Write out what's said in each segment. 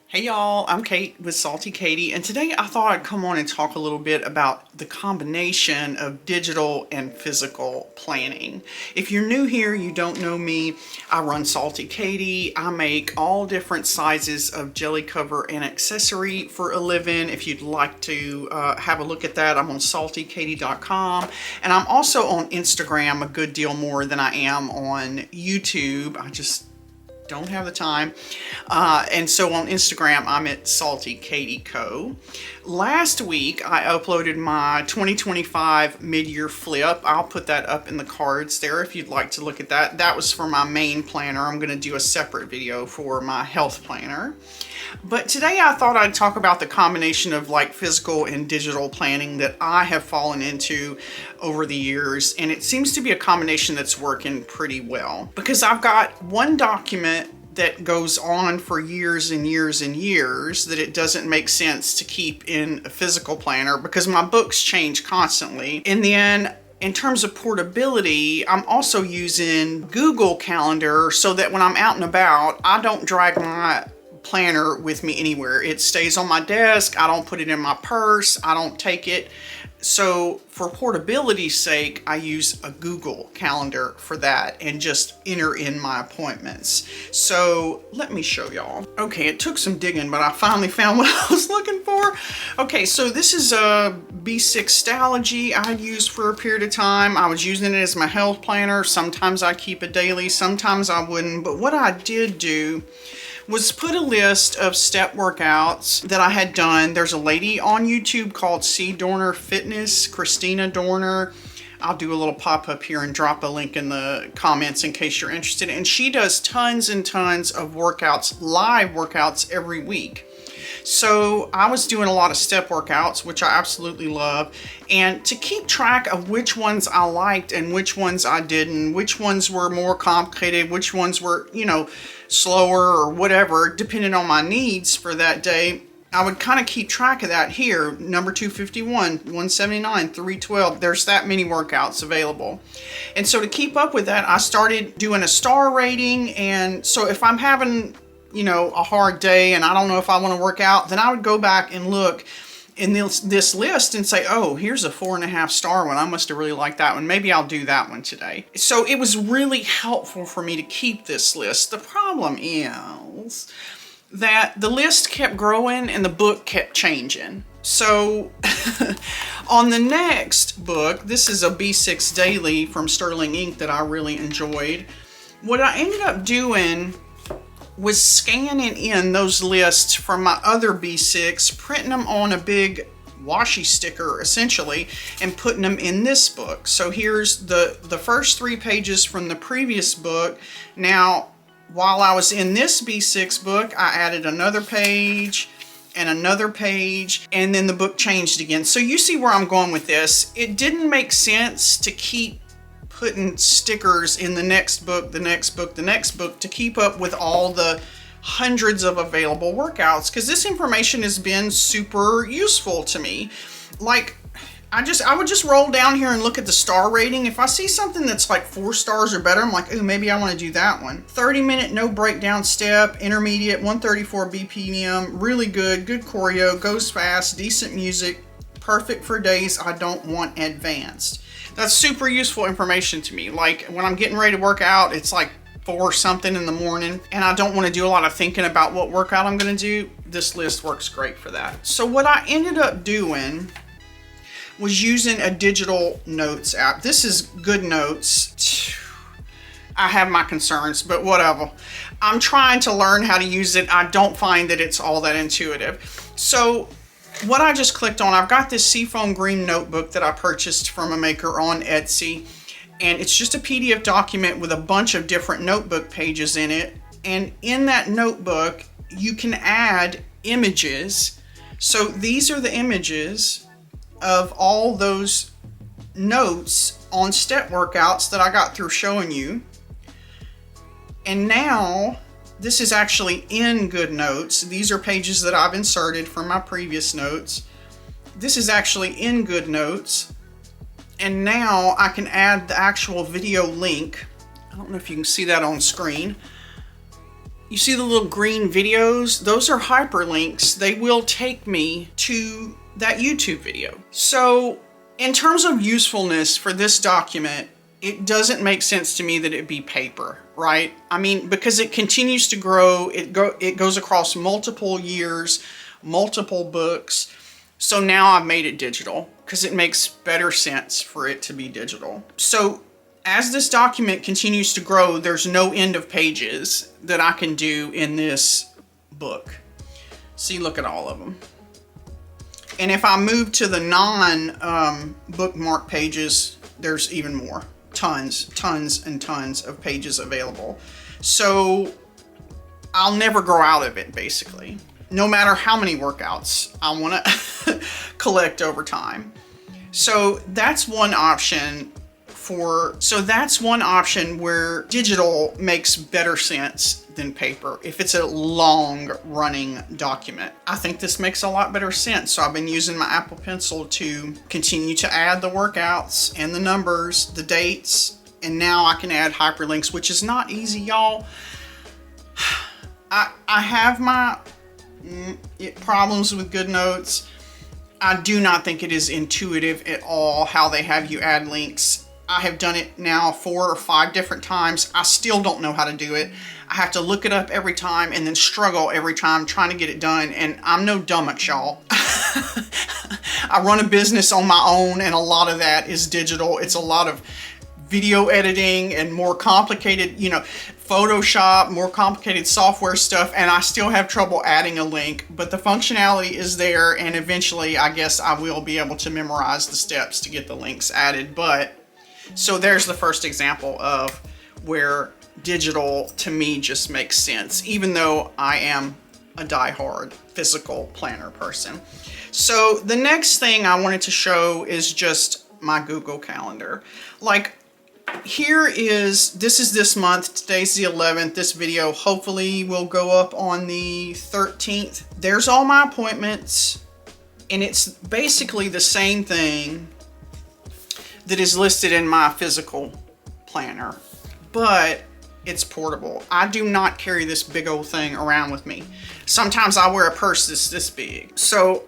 Hey y'all, I'm Kate with Salty Katie, and today I thought I'd come on and talk a little bit about the combination of digital and physical planning. If you're new here, you don't know me, I run Salty Katie. I make all different sizes of jelly cover and accessory for a living. If you'd like to have a look at that, I'm on saltykatie.com, and I'm also on Instagram a good deal more than I am on YouTube. I just don't have the time. And so on Instagram, I'm at Salty Katie Co. Last week, I uploaded my 2025 mid-year flip. I'll put that up in the cards there if you'd like to look at that. That was for my main planner. I'm going to do a separate video for my health planner. But today I thought I'd talk about the combination of like physical and digital planning that I have fallen into over the years. And it seems to be a combination that's working pretty well because I've got one document that goes on for years and years and years that it doesn't make sense to keep in a physical planner because my books change constantly. And then in terms of portability, I'm also using Google Calendar so that when I'm out and about, I don't drag my planner with me anywhere. It stays on my desk. I don't put it in my purse. I don't take it. So for portability's sake, I use a Google Calendar for that and just enter in my appointments. So let me show y'all. Okay, it took some digging, but I finally found what I was looking for. Okay, so this is a B6 Stalogy I used for a period of time. I was using it as my health planner. Sometimes I keep it daily, sometimes I wouldn't. But what I did do was put a list of step workouts that I had done. There's a lady on YouTube called C. Dorner Fitness, Christina Dorner. I'll do a little pop-up here and drop a link in the comments in case you're interested. And she does tons and tons of workouts, live workouts every week. So I was doing a lot of step workouts, which I absolutely love. And to keep track of which ones I liked and which ones I didn't, which ones were more complicated, which ones were, slower or whatever, depending on my needs for that day, I would kind of keep track of that here. Number 251, 179, 312, there's that many workouts available. And so to keep up with that, I started doing a star rating. And so if I'm having a hard day and I don't know if I want to work out, then I would go back and look in this list and say, oh, here's a 4.5 star one. I must have really liked that one. Maybe I'll do that one today. So it was really helpful for me to keep this list. The problem is that the list kept growing and the book kept changing. So on the next book, this is a B6 Daily from Sterling Ink that I really enjoyed. What I ended up doing was scanning in those lists from my other B6, printing them on a big washi sticker essentially, and putting them in this book. So here's the first 3 pages from the previous book. Now, while I was in this B6 book, I added another page and another page, and then the book changed again. So you see where I'm going with this. It didn't make sense to keep putting stickers in the next book, the next book, the next book to keep up with all the hundreds of available workouts, because this information has been super useful to me. Like, I would just roll down here and look at the star rating. If I see something that's like 4 stars or better, I'm like, ooh, maybe I want to do that one. 30-minute no breakdown step, intermediate, 134 BPM, really good choreo, goes fast, decent music, perfect for days I don't want advanced. That's super useful information to me. Like when I'm getting ready to work out, it's like 4 something in the morning and I don't want to do a lot of thinking about what workout I'm going to do. This list works great for that. So what I ended up doing was using a digital notes app. This is Good Notes. I have my concerns, but whatever. I'm trying to learn how to use it. I don't find that it's all that intuitive. So what I just clicked on, I've got this seafoam green notebook that I purchased from a maker on Etsy, and it's just a PDF document with a bunch of different notebook pages in it. And in that notebook, you can add images. So these are the images of all those notes on step workouts that I got through showing you. And now this is actually in Good Notes. These are pages that I've inserted from my previous notes. This is actually in Good Notes. And now I can add the actual video link. I don't know if you can see that on screen. You see the little green videos? Those are hyperlinks. They will take me to that YouTube video. So in terms of usefulness for this document, it doesn't make sense to me that it be paper, right? I mean, because it continues to grow, it goes across multiple years, multiple books. So now I've made it digital because it makes better sense for it to be digital. So as this document continues to grow, there's no end of pages that I can do in this book. See, look at all of them. And if I move to the non-bookmark pages, there's even more. Tons and tons of pages available. So I'll never grow out of it, basically. No matter how many workouts I want to collect over time. So that's one option where digital makes better sense than paper if it's a long running document. I think this makes a lot better sense. So I've been using my Apple Pencil to continue to add the workouts and the numbers, the dates, and now I can add hyperlinks, which is not easy, y'all. I have my problems with GoodNotes. I do not think it is intuitive at all how they have you add links. I have done it now 4 or 5 different times. I still don't know how to do it. I have to look it up every time and then struggle every time trying to get it done. And I'm no dumbass, y'all. I run a business on my own, and a lot of that is digital. It's a lot of video editing and more complicated, Photoshop, more complicated software stuff, and I still have trouble adding a link, but the functionality is there, and eventually I guess I will be able to memorize the steps to get the links added. But so there's the first example of where digital to me just makes sense, even though I am a diehard physical planner person. So the next thing I wanted to show is just my Google Calendar. This is this month. Today's the 11th. This video hopefully will go up on the 13th. There's all my appointments, and it's basically the same thing that is listed in my physical planner, but it's portable. I do not carry this big old thing around with me. Sometimes I wear a purse that's this big. So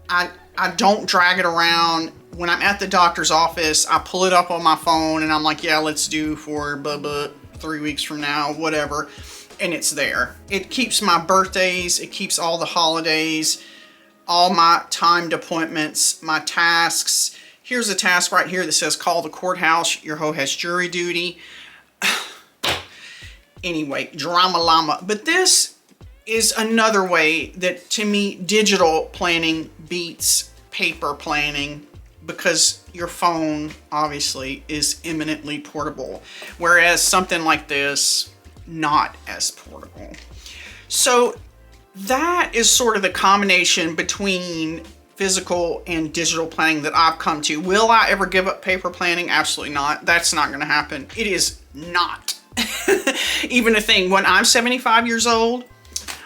I don't drag it around. When I'm at the doctor's office, I pull it up on my phone and I'm like, yeah, let's do for blah, blah, 3 weeks from now, whatever. And it's there. It keeps my birthdays. It keeps all the holidays, all my timed appointments, my tasks. Here's a task right here that says call the courthouse. Your hoe has jury duty. Anyway, drama llama. But this is another way that, to me, digital planning beats paper planning, because your phone obviously is eminently portable, whereas something like this, not as portable. So that is sort of the combination between physical and digital planning that I've come to. Will I ever give up paper planning? Absolutely not. That's not going to happen. It is not even a thing. When I'm 75 years old,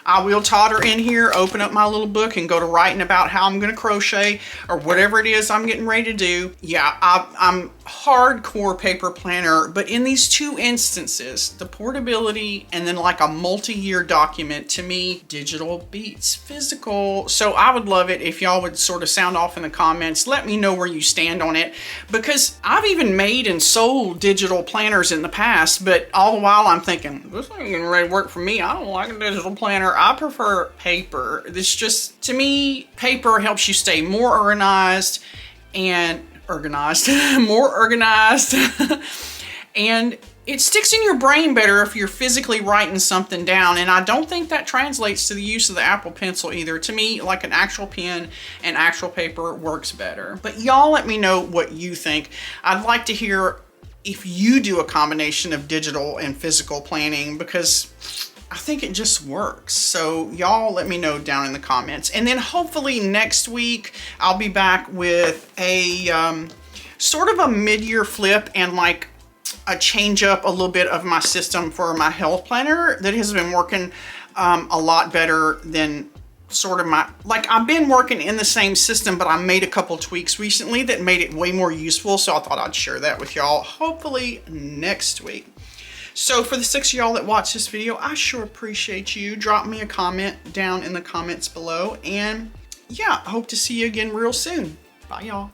I will totter in here, open up my little book, and go to writing about how I'm going to crochet or whatever it is I'm getting ready to do. Yeah, I'm hardcore paper planner, but in these two instances, the portability and then like a multi-year document, to me, digital beats physical. So I would love it if y'all would sort of sound off in the comments. Let me know where you stand on it, because I've even made and sold digital planners in the past, but all the while I'm thinking, this ain't getting ready to work for me. I don't like a digital planner. I prefer paper. This just, to me, paper helps you stay more organized and more organized. And it sticks in your brain better if you're physically writing something down. And I don't think that translates to the use of the Apple Pencil either. To me, like an actual pen and actual paper works better. But y'all let me know what you think. I'd like to hear if you do a combination of digital and physical planning, because I think it just works. So y'all let me know down in the comments. And then hopefully next week I'll be back with a sort of a mid-year flip and like a change up a little bit of my system for my health planner that has been working a lot better than sort of I've been working in the same system, but I made a couple tweaks recently that made it way more useful. So I thought I'd share that with y'all hopefully next week. So for the 6 of y'all that watch this video, I sure appreciate you. Drop me a comment down in the comments below. And yeah, I hope to see you again real soon. Bye, y'all.